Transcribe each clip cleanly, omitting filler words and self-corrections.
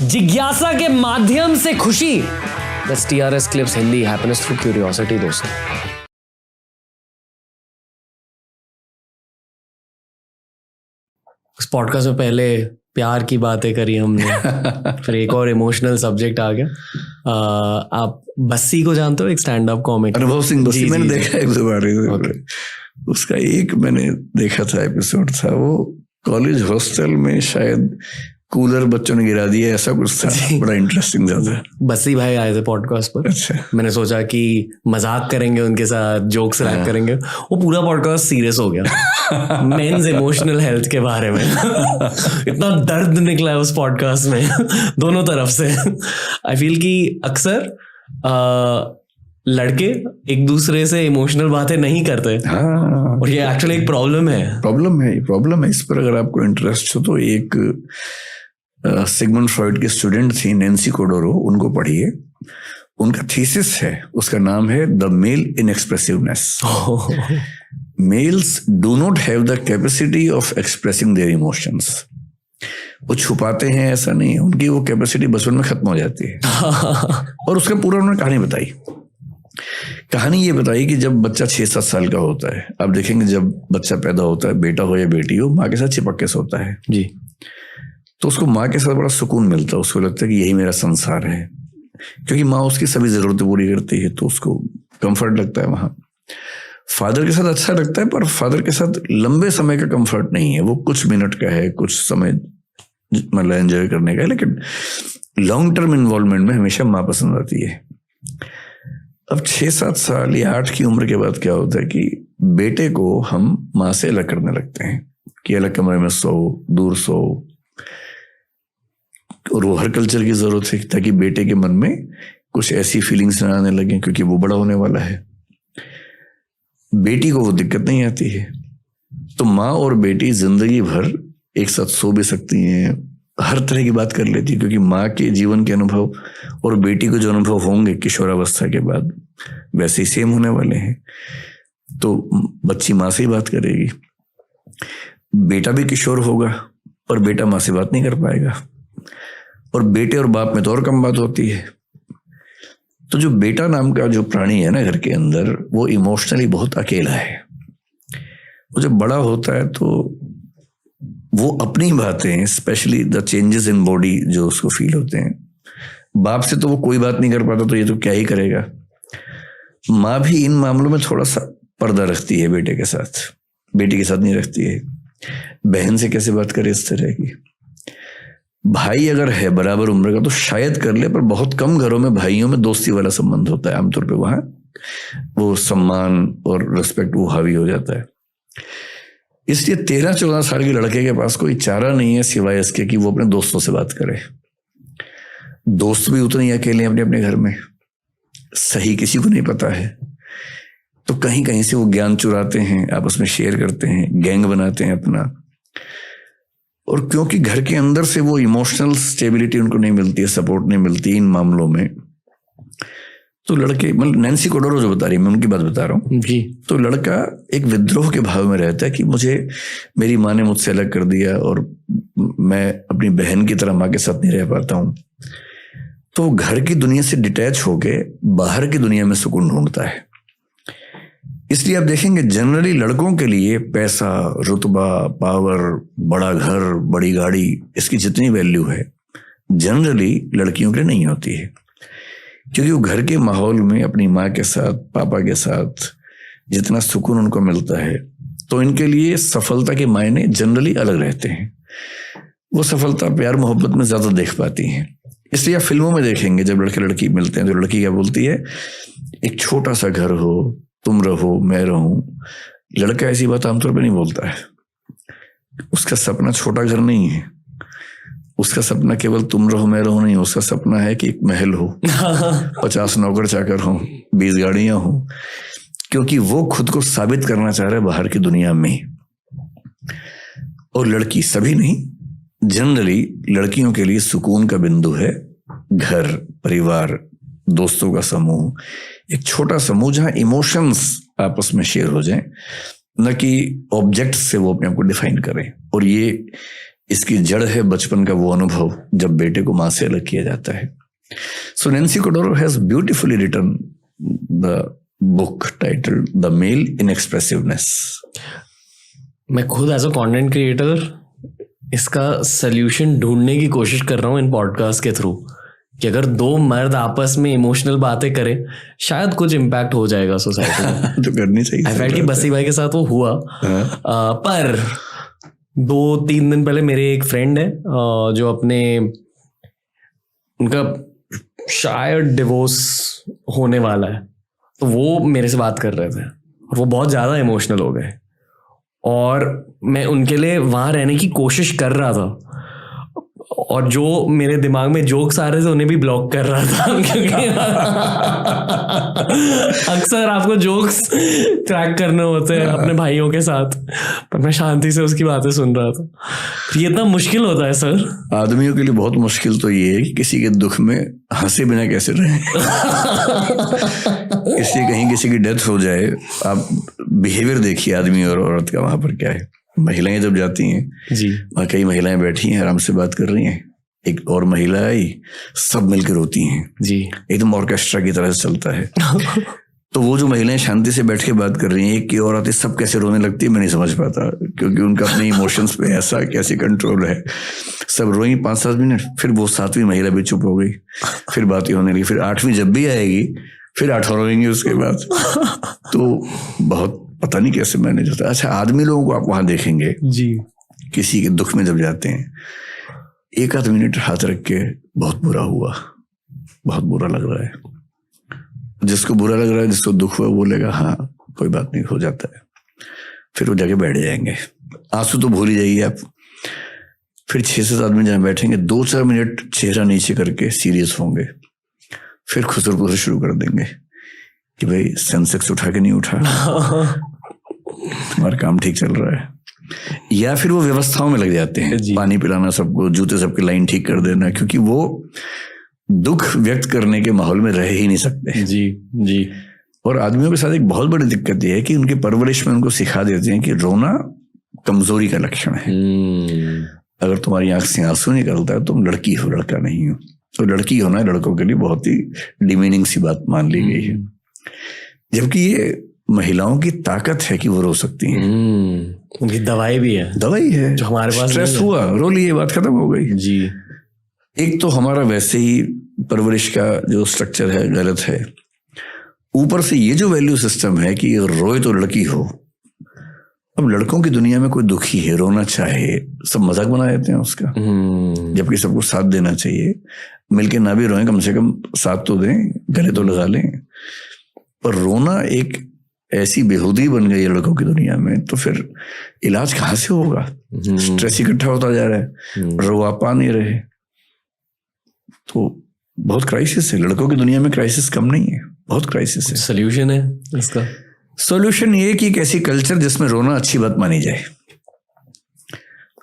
जिज्ञासा के माध्यम से खुशी। बस TRS clips Hindi, happiness through curiosity दोस्तों। इस पॉडकास्ट में पहले प्यार की बातें करी हमने, फिर एक और इमोशनल सब्जेक्ट आ गया। आप बस्सी को जानते हो, एक स्टैंड अप कॉमिक? अनुभव सिंह बस्सी, मैंने देखा एक दो बार। Okay. उसका एक मैंने देखा था एपिसोड था, वो कॉलेज हॉस्टल में शायद कूलर बच्चों ने गिरा दिया, ऐसा कुछ था। बड़ा इंटरेस्टिंग था। बस्सी भाई आए थे पॉडकास्ट पर। अच्छा। मैंने सोचा कि मजाक करेंगे उनके साथ, जोक्स रैप करेंगे। वो पूरा पॉडकास्ट सीरियस हो गया मेंस इमोशनल हेल्थ के बारे में। इतना दर्द निकला है उस पॉडकास्ट में दोनों तरफ से। आई फील कि अक्सर लड़के एक दूसरे से इमोशनल बातें नहीं करते। हाँ, और ये एक्चुअली एक प्रॉब्लम है। इस पर अगर आपको इंटरेस्ट हो तो एक सिगमंड फ्रॉइड की स्टूडेंट थी नैन्सी कोडोरो, उनको पढ़िए। उनका थीसिस है, उसका नाम है the male inexpressiveness. Males do not have the capacity of expressing their emotions. वो छुपाते हैं ऐसा नहीं है, उनकी वो कैपेसिटी बचपन में खत्म हो जाती है। और उसका पूरा उन्होंने कहानी बताई। कहानी ये बताई कि जब बच्चा 6-7 साल का होता है, आप देखेंगे जब बच्चा पैदा होता है, बेटा हो या बेटी हो, माँ के साथ चिपक के सोता है जी, तो उसको माँ के साथ बड़ा सुकून मिलता है। उसको लगता है कि यही मेरा संसार है, क्योंकि माँ उसकी सभी जरूरतें पूरी करती है, तो उसको कंफर्ट लगता है वहां। फादर के साथ अच्छा लगता है, पर फादर के साथ लंबे समय का कंफर्ट नहीं है, वो कुछ मिनट का है, कुछ समय मतलब एंजॉय करने का है, लेकिन लॉन्ग टर्म इन्वॉल्वमेंट में हमेशा माँ पसंद आती है। अब 6-7 साल या 8 की उम्र के बाद क्या होता है कि बेटे को हम माँ से अलग करने लगते हैं कि अलग कमरे में सो, दूर सो। और वो हर कल्चर की जरूरत है ताकि बेटे के मन में कुछ ऐसी फीलिंग्स ना आने लगे, क्योंकि वो बड़ा होने वाला है। बेटी को वो दिक्कत नहीं आती है, तो माँ और बेटी जिंदगी भर एक साथ सो भी सकती हैं, हर तरह की बात कर लेती है, क्योंकि माँ के जीवन के अनुभव और बेटी को जो अनुभव होंगे किशोरावस्था के बाद वैसे ही सेम होने वाले हैं। तो बच्ची माँ से ही बात करेगी, बेटा भी किशोर होगा और बेटा माँ से बात नहीं कर पाएगा, और बेटे और बाप में तो और कम बात होती है। तो जो बेटा नाम का जो प्राणी है ना घर के अंदर, वो इमोशनली बहुत अकेला है। वो जब बड़ा होता है तो वो अपनी बातें, specially the changes in body जो उसको फील होते हैं, बाप से तो वो कोई बात नहीं कर पाता, तो ये तो क्या ही करेगा। माँ भी इन मामलों में थोड़ा सा पर्दा रखती है बेटे के साथ, बेटी के साथ नहीं रखती है। बहन से कैसे बात करे इस तरह की। भाई अगर है बराबर उम्र का तो शायद कर ले, पर बहुत कम घरों में भाइयों में दोस्ती वाला संबंध होता है। आमतौर पे वहां वो सम्मान और रिस्पेक्ट वो हावी हो जाता है। इसलिए 13-14 साल के लड़के के पास कोई चारा नहीं है सिवाय इसके कि वो अपने दोस्तों से बात करे। दोस्त भी उतने ही अकेले हैं अपने अपने घर में, सही किसी को नहीं पता है, तो कहीं कहीं से वो ज्ञान चुराते हैं, आपस में शेयर करते हैं, गैंग बनाते हैं अपना। और क्योंकि घर के अंदर से वो इमोशनल स्टेबिलिटी उनको नहीं मिलती है, सपोर्ट नहीं मिलती इन मामलों में, तो लड़के, मतलब नैन्सी कोडोरो जो बता रही है, मैं उनकी बात बता रहा हूँ जी। तो लड़का एक विद्रोह के भाव में रहता है कि मुझे मेरी माँ ने मुझसे अलग कर दिया और मैं अपनी बहन की तरह माँ के साथ नहीं रह पाता हूँ। तो घर की दुनिया से डिटैच होके बाहर की दुनिया में सुकून ढूंढता है। इसलिए आप देखेंगे जनरली लड़कों के लिए पैसा, रुतबा, पावर, बड़ा घर, बड़ी गाड़ी, इसकी जितनी वैल्यू है जनरली लड़कियों के लिए नहीं होती है, क्योंकि वो घर के माहौल में अपनी माँ के साथ, पापा के साथ जितना सुकून उनको मिलता है, तो इनके लिए सफलता के मायने जनरली अलग रहते हैं। वो सफलता प्यार मोहब्बत में ज्यादा देख पाती हैं। इसलिए आप फिल्मों में देखेंगे जब लड़के लड़की मिलते हैं तो लड़की क्या बोलती है, एक छोटा सा घर हो, तुम रहो मैं रहूं। लड़का ऐसी बात आमतौर पे नहीं बोलता है। उसका सपना छोटा घर नहीं है, उसका सपना केवल तुम रहो मैं रहूं नहीं, उसका सपना है कि एक महल हो, 50 नौकर चाकर हो, 20 गाड़ियां हो, क्योंकि वो खुद को साबित करना चाह रहा है बाहर की दुनिया में। और लड़की, सभी नहीं, जनरली लड़कियों के लिए सुकून का बिंदु है घर, परिवार, दोस्तों का समूह, एक छोटा समूह जहां इमोशंस आपस में शेयर हो जाएं, न कि ऑब्जेक्ट से वो अपने आप को डिफाइन करें। और ये इसकी जड़ है बचपन का वो अनुभव जब बेटे को मां से अलग किया जाता है. So Nancy Cordero has beautifully written the book titled The Male Inexpressiveness. मैं खुद एज अ कंटेंट क्रिएटर इसका सोल्यूशन ढूंढने की कोशिश कर रहा हूँ इन पॉडकास्ट के थ्रू कि अगर दो मर्द आपस में इमोशनल बातें करें शायद कुछ इम्पैक्ट हो जाएगा सोसाइटी में. तो करनी चाहिए. आई फेल्ट कि बसी भाई के साथ वो हुआ. पर 2-3 दिन पहले मेरे एक फ्रेंड है जो अपने उनका शायद डिवोर्स होने वाला है, तो वो मेरे से बात कर रहे थे और वो बहुत ज़्यादा इमोशनल हो गए और मैं उनके लिए वहाँ रहने की कोशिश कर रहा था और जो मेरे दिमाग में जोक्स आ रहे थे उन्हें भी ब्लॉक कर रहा था क्योंकि अक्सर आपको जोक्स क्रैक करने होते हैं अपने भाइयों के साथ, पर मैं शांति से उसकी बातें सुन रहा था. ये इतना मुश्किल होता है सर. आदमियों के लिए बहुत मुश्किल तो ये है कि किसी के दुख में हंसे बिना कैसे रहे. इसलिए कहीं किसी की डेथ हो जाए, आप बिहेवियर देखिए आदमी और औरत का वहां पर क्या है. महिलाएं जब जाती हैं जी, वहाँ कई महिलाएं बैठी हैं आराम से बात कर रही हैं, एक और महिला आई, सब मिलकर रोती हैं जी, एकदम ऑर्केस्ट्रा की तरह से चलता है. तो वो जो महिलाएं शांति से बैठ के बात कर रही हैं, एक की और आती सब कैसे रोने लगती है मैं नहीं समझ पाता, क्योंकि उनका अपने इमोशंस पे ऐसा कैसे कंट्रोल है. सब रोई 5-7 मिनट, फिर वो 7वीं महिला भी चुप हो गई, फिर बातें होने लगी, फिर 8वीं जब भी आएगी फिर 8 और रोएंगे उसके बाद. तो बहुत पता नहीं कैसे मैनेज होता है. अच्छा, आदमी लोगों को आप वहां देखेंगे जी, किसी के दुख में जब जाते हैं, 1-8 मिनट हाथ रख के बहुत बुरा हुआ, बहुत बुरा लग रहा है. जिसको बुरा लग रहा है, जिसको दुख हुआ, बोलेगा हाँ कोई बात नहीं, हो जाता है. फिर वो जाके बैठ जाएंगे, आंसू तो भूल ही जाइए आप. फिर 6 से 7 मिनट जहाँ बैठेंगे, 2-4 मिनट चेहरा नीचे करके सीरियस होंगे, फिर खुसर खुसर शुरू कर देंगे कि भाई सेंसेक्स उठा के नहीं उठा, तुम्हारा काम ठीक चल रहा है. या फिर वो व्यवस्थाओं में लग जाते हैं, पानी पिलाना सबको, जूते सबके लाइन ठीक कर देना, क्योंकि वो दुख व्यक्त करने के माहौल में रह ही नहीं सकते. जी जी. और आदमियों के साथ एक बहुत बड़ी दिक्कत यह है कि उनकी परवरिश में उनको सिखा देते हैं कि रोना कमजोरी का लक्षण है. अगर तुम्हारी आंख से आंसू निकलता है तुम लड़की हो, लड़का नहीं हो. तो लड़की होना लड़कों के लिए बहुत ही डिमीनिंग सी बात मान ली गई है, जबकि ये महिलाओं की ताकत है कि वो रो सकती हैं. उनकी दवाई भी है, दवाई है जो हमारे पास. स्ट्रेस हुआ, रो लिए, बात खत्म हो गई. जी. एक तो हमारा वैसे ही परवरिश का जो स्ट्रक्चर है गलत है, ऊपर से ये जो वैल्यू सिस्टम है कि रोए तो लड़की हो. अब लड़कों की दुनिया में कोई दुखी है, रोना चाहे, सब मजाक बना देते हैं उसका, जबकि सबको साथ देना चाहिए. मिलके ना भी रोएं, कम से कम साथ तो दें, गले तो लगा लें. पर रोना एक ऐसी बेहूदी बन गई है लड़कों की दुनिया में, तो फिर इलाज कहाँ से होगा. स्ट्रेस इकट्ठा होता जा रहा है, रो पा नहीं रहे, तो बहुत क्राइसिस है. लड़कों की दुनिया में क्राइसिस कम नहीं है, बहुत क्राइसिस है. सोल्यूशन है इसका? सॉल्यूशन ये कि एक ऐसी कल्चर जिसमें रोना अच्छी बात मानी जाए.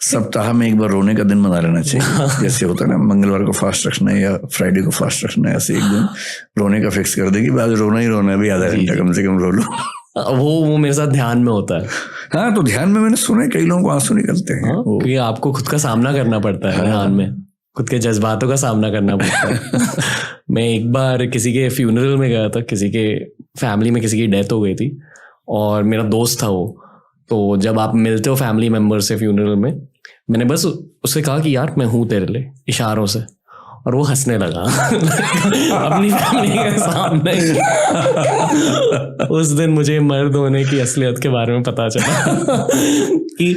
सप्ताह में एक बार रोने का दिन मना लेना चाहिए. जैसे होता है ना, मंगलवार को फास्ट रखना है या फ्राइडे को फास्ट रखना है, ऐसे एक दिन रोने का फिक्स कर देगी, आज रोना ही रोना है, भी आधा घंटा कम से कम रो लो. वो मेरे साथ ध्यान में होता है. हाँ, तो ध्यान में मैंने सुना है कई लोगों को आंसू निकलते हैं. क्योंकि आपको खुद का सामना करना पड़ता है ध्यान में, खुद के जज्बातों का सामना करना पड़ता है. मैं एक बार किसी के फ्यूनरल में गया था, किसी के फैमिली में किसी की डेथ हो गई थी और मेरा दोस्त था वो. तो जब आप मिलते हो फैमिली मेंबर से फ्यूनरल में, मैंने बस उससे कहा कि यार मैं हूँ तेरे लिए, इशारों से, और वो हंसने लगा अपनी फैमिली के सामने. उस दिन मुझे मर्द होने की असलियत के बारे में पता चला कि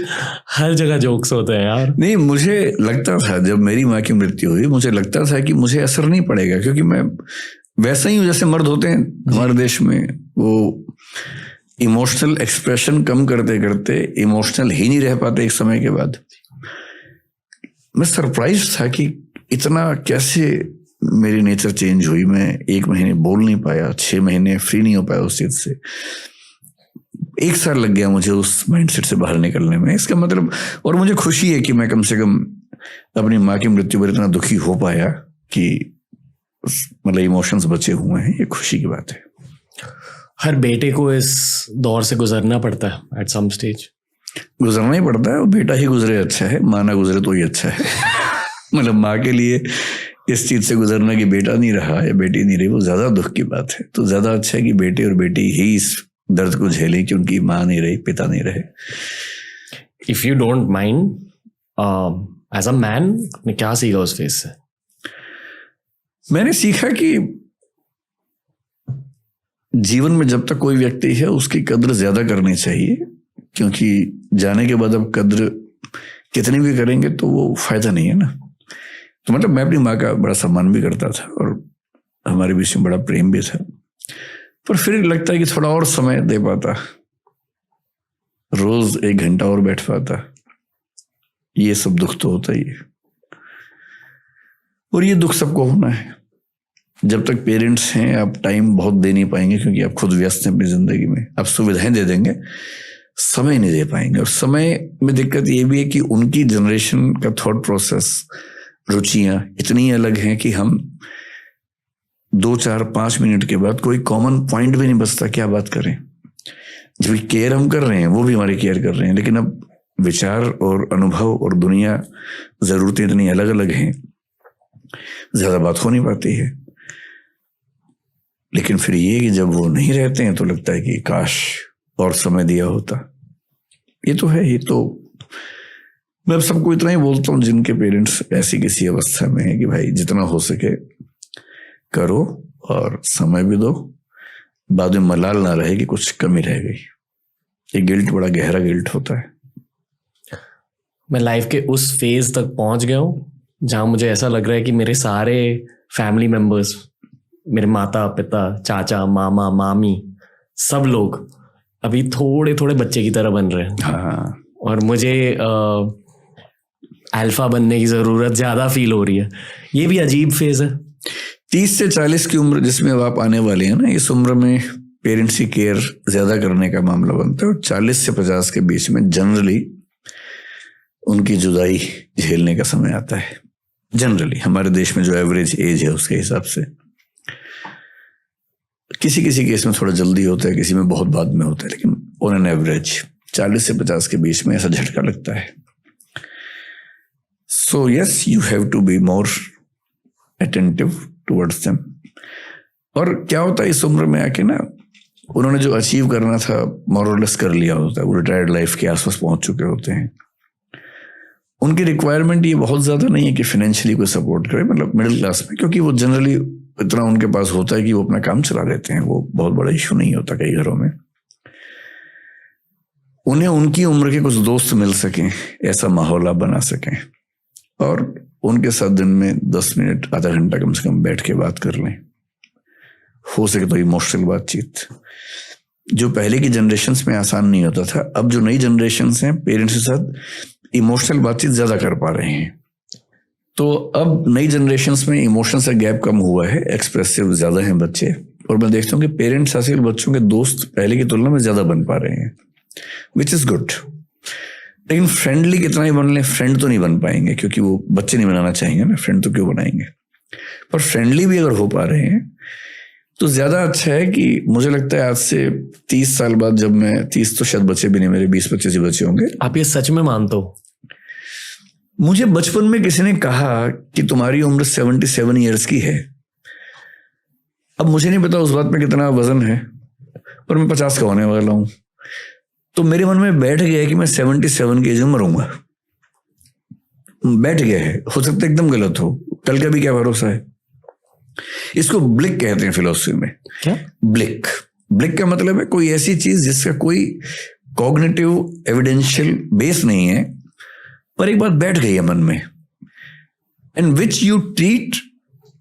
हर जगह जोक्स होते हैं यार. नहीं, मुझे लगता था जब मेरी माँ की मृत्यु हुई, मुझे लगता था कि मुझे असर नहीं पड़ेगा, क्योंकि मैं वैसा ही हूँ जैसे मर्द होते हैं हमारे देश में. वो इमोशनल एक्सप्रेशन कम करते करते इमोशनल ही नहीं रह पाते एक समय के बाद. मैं सरप्राइज था कि इतना कैसे मेरी नेचर चेंज हुई. मैं 1 महीने बोल नहीं पाया, 6 महीने फ्री नहीं हो पाया उस चीज से. 1 साल लग गया मुझे उस माइंडसेट से बाहर निकलने में. इसका मतलब, और मुझे खुशी है कि मैं कम से कम अपनी माँ की मृत्यु पर इतना दुखी हो पाया कि मतलब इमोशंस बचे हुए हैं. ये खुशी की बात है. हर बेटे को इस दौर से गुजरना पड़ता है एट सम स्टेज. गुजरना ही पड़ता है, और बेटा ही गुजरे अच्छा है, माँ ना गुजरे तो ही अच्छा है। मतलब माँ के लिए इस चीज से गुजरना कि बेटा नहीं रहा या बेटी नहीं रही, वो ज्यादा दुख की बात है। तो ज्यादा अच्छा है कि बेटे और बेटी ही इस दर्द को झेले कि उनकी माँ नहीं रही, पिता नहीं रहे। If you don't mind, as a man ने क्या सीखा उस फेज से? मैंने सीखा कि जीवन में जब तक कोई व्यक्ति है उसकी कद्र ज्यादा करनी चाहिए, क्योंकि जाने के बाद अब कद्र कितनी भी करेंगे तो वो फायदा नहीं है ना। तो मतलब मैं अपनी माँ का बड़ा सम्मान भी करता था और हमारे बीच में बड़ा प्रेम भी था, पर फिर लगता है कि थोड़ा और समय दे पाता, रोज 1 घंटा और बैठ पाता। ये सब दुख तो होता ही है, और ये दुख सबको होना है। जब तक पेरेंट्स हैं आप टाइम बहुत दे नहीं पाएंगे, क्योंकि आप खुद व्यस्त हैं अपनी जिंदगी में। आप सुविधाएं दे देंगे, समय नहीं दे पाएंगे। और समय में दिक्कत ये भी है कि उनकी जनरेशन का थॉट प्रोसेस, रुचियां इतनी अलग हैं कि हम 2, 4, 5 मिनट के बाद कोई कॉमन पॉइंट भी नहीं बचता, क्या बात करें। जो केयर हम कर रहे हैं वो भी हमारी केयर कर रहे हैं, लेकिन अब विचार और अनुभव और दुनिया, जरूरतें इतनी अलग अलग हैं, ज्यादा बात हो नहीं पाती है। लेकिन फिर ये कि जब वो नहीं रहते हैं तो लगता है कि काश और समय दिया होता। ये तो है ही। तो मैं सबको इतना ही बोलता हूँ जिनके पेरेंट्स ऐसी किसी अवस्था में है कि भाई जितना हो सके करो और समय भी दो, बाद में मलाल ना रहे कि कुछ कमी रह गई। ये गिल्ट बड़ा गहरा गिल्ट होता है। मैं लाइफ के उस फेज तक पहुंच गया हूँ जहां मुझे ऐसा लग रहा है कि मेरे सारे फैमिली मेंबर्स, मेरे माता पिता, चाचा, मामा, मामी, सब लोग अभी थोड़े थोड़े बच्चे की तरह बन रहे हैं। हाँ। और मुझे अल्फा बनने की जरूरत ज्यादा फील हो रही है। ये भी अजीब फेज है। 30 से 40 की उम्र जिसमें आप आने वाले हैं ना, इस उम्र में पेरेंट्स की केयर ज्यादा करने का मामला बनता है। और 40 से 50 के बीच में जनरली उनकी जुदाई झेलने का समय आता है। जनरली हमारे देश में जो एवरेज एज है उसके हिसाब से, किसी किसी केस में थोड़ा जल्दी होता है, किसी में बहुत बाद में होता है, लेकिन ऑन एन एवरेज 40 से 50 के बीच में ऐसा झटका लगता है। So yes, you have to be more attentive towards them. और क्या होता है इस उम्र में आके ना, उन्होंने जो अचीव करना था मोर और लेस कर लिया होता है, वो रिटायर्ड लाइफ के आसपास पहुंच चुके होते हैं। उनकी रिक्वायरमेंट ये बहुत ज्यादा नहीं है कि फाइनेंशियली कोई सपोर्ट करे, मतलब मिडिल क्लास में, क्योंकि वो जनरली इतना उनके पास होता है कि वो अपना काम चला लेते हैं। वो बहुत बड़ा इशू नहीं होता कई घरों में। उन्हें उनकी उम्र के कुछ दोस्त मिल सकें, ऐसा माहौल आप बना सकें, और उनके साथ दिन में 10 मिनट, आधा घंटा कम से कम बैठ के बात कर लें। हो सके तो इमोशनल बातचीत, जो पहले की जनरेशन्स में आसान नहीं होता था। अब जो नई जनरेशन्स हैं, पेरेंट्स के साथ इमोशनल बातचीत ज्यादा कर पा रहे हैं। तो अब नई जनरेशन्स में इमोशंस का गैप कम हुआ है, एक्सप्रेसिव ज्यादा हैं बच्चे। और मैं देखता हूँ कि पेरेंट्स आजकल बच्चों के दोस्त पहले की तुलना में ज्यादा बन पा रहे हैं, विच इज गुड। लेकिन फ्रेंडली कितना ही बन ले, फ्रेंड तो नहीं बन पाएंगे, क्योंकि वो बच्चे नहीं बनाना चाहेंगे ना, फ्रेंड तो क्यों बनाएंगे। पर फ्रेंडली भी अगर हो पा रहे हैं तो ज्यादा अच्छा है। कि मुझे लगता है आज से 30 साल बाद, जब मैं 30 तो शायद बच्चे भी नहीं, मेरे 20-25 बच्चे होंगे। आप ये सच में मानते हो? मुझे बचपन में किसी ने कहा कि तुम्हारी उम्र 77 ईयर्स की है। अब मुझे नहीं पता उस बात में कितना वजन है, पर मैं 50 का होने वाला हूं। तो मेरे मन में बैठ गया है कि मैं 77 की एज में मरूंगा। बैठ गया है, हो सकता है एकदम गलत हो, कल का भी क्या भरोसा है। इसको ब्लिक कहते हैं फिलॉसफी में। क्या ब्लिक? ब्लिक का मतलब है कोई ऐसी चीज जिसका कोई कॉग्निटिव एविडेंशियल बेस नहीं है, पर एक बात बैठ गई है मन में, and which you treat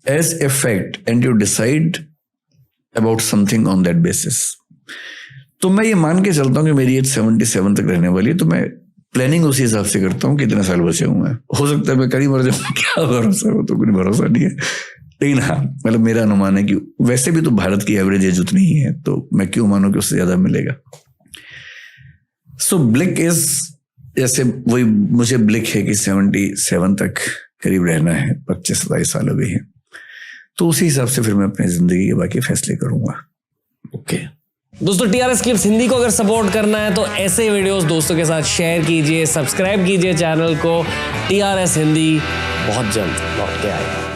as a fact and you decide about something on that basis. तो मैं ये मान के चलता हूँ कि मेरी एज 77 तक रहने वाली है, तो मैं प्लानिंग उसी हिसाब से करता हूँ कितने साल बचे हुए हैं। हो सकता है मैं करीब मर जाऊँ, क्या भरोसा है, वो तो कोई भरोसा नहीं है। लेकिन हाँ, मतलब मेरा अनुमान है कि वैसे भी तो भारत की एवरेज एज उतनी ही है, तो मैं क्यों मानूं कि उससे ज्यादा मिलेगा। सो ब्लिक इज, जैसे वही मुझे ब्लिक है कि 77 तक करीब रहना है, 25-27 साल अभी है, तो उसी हिसाब से फिर मैं अपनी जिंदगी के बाकी फैसले करूंगा। ओके। दोस्तों TRS क्लिप्स हिंदी को अगर सपोर्ट करना है तो ऐसे वीडियोस दोस्तों के साथ शेयर कीजिए, सब्सक्राइब कीजिए चैनल को। TRS हिंदी बहुत जल्द लौट के आएगा।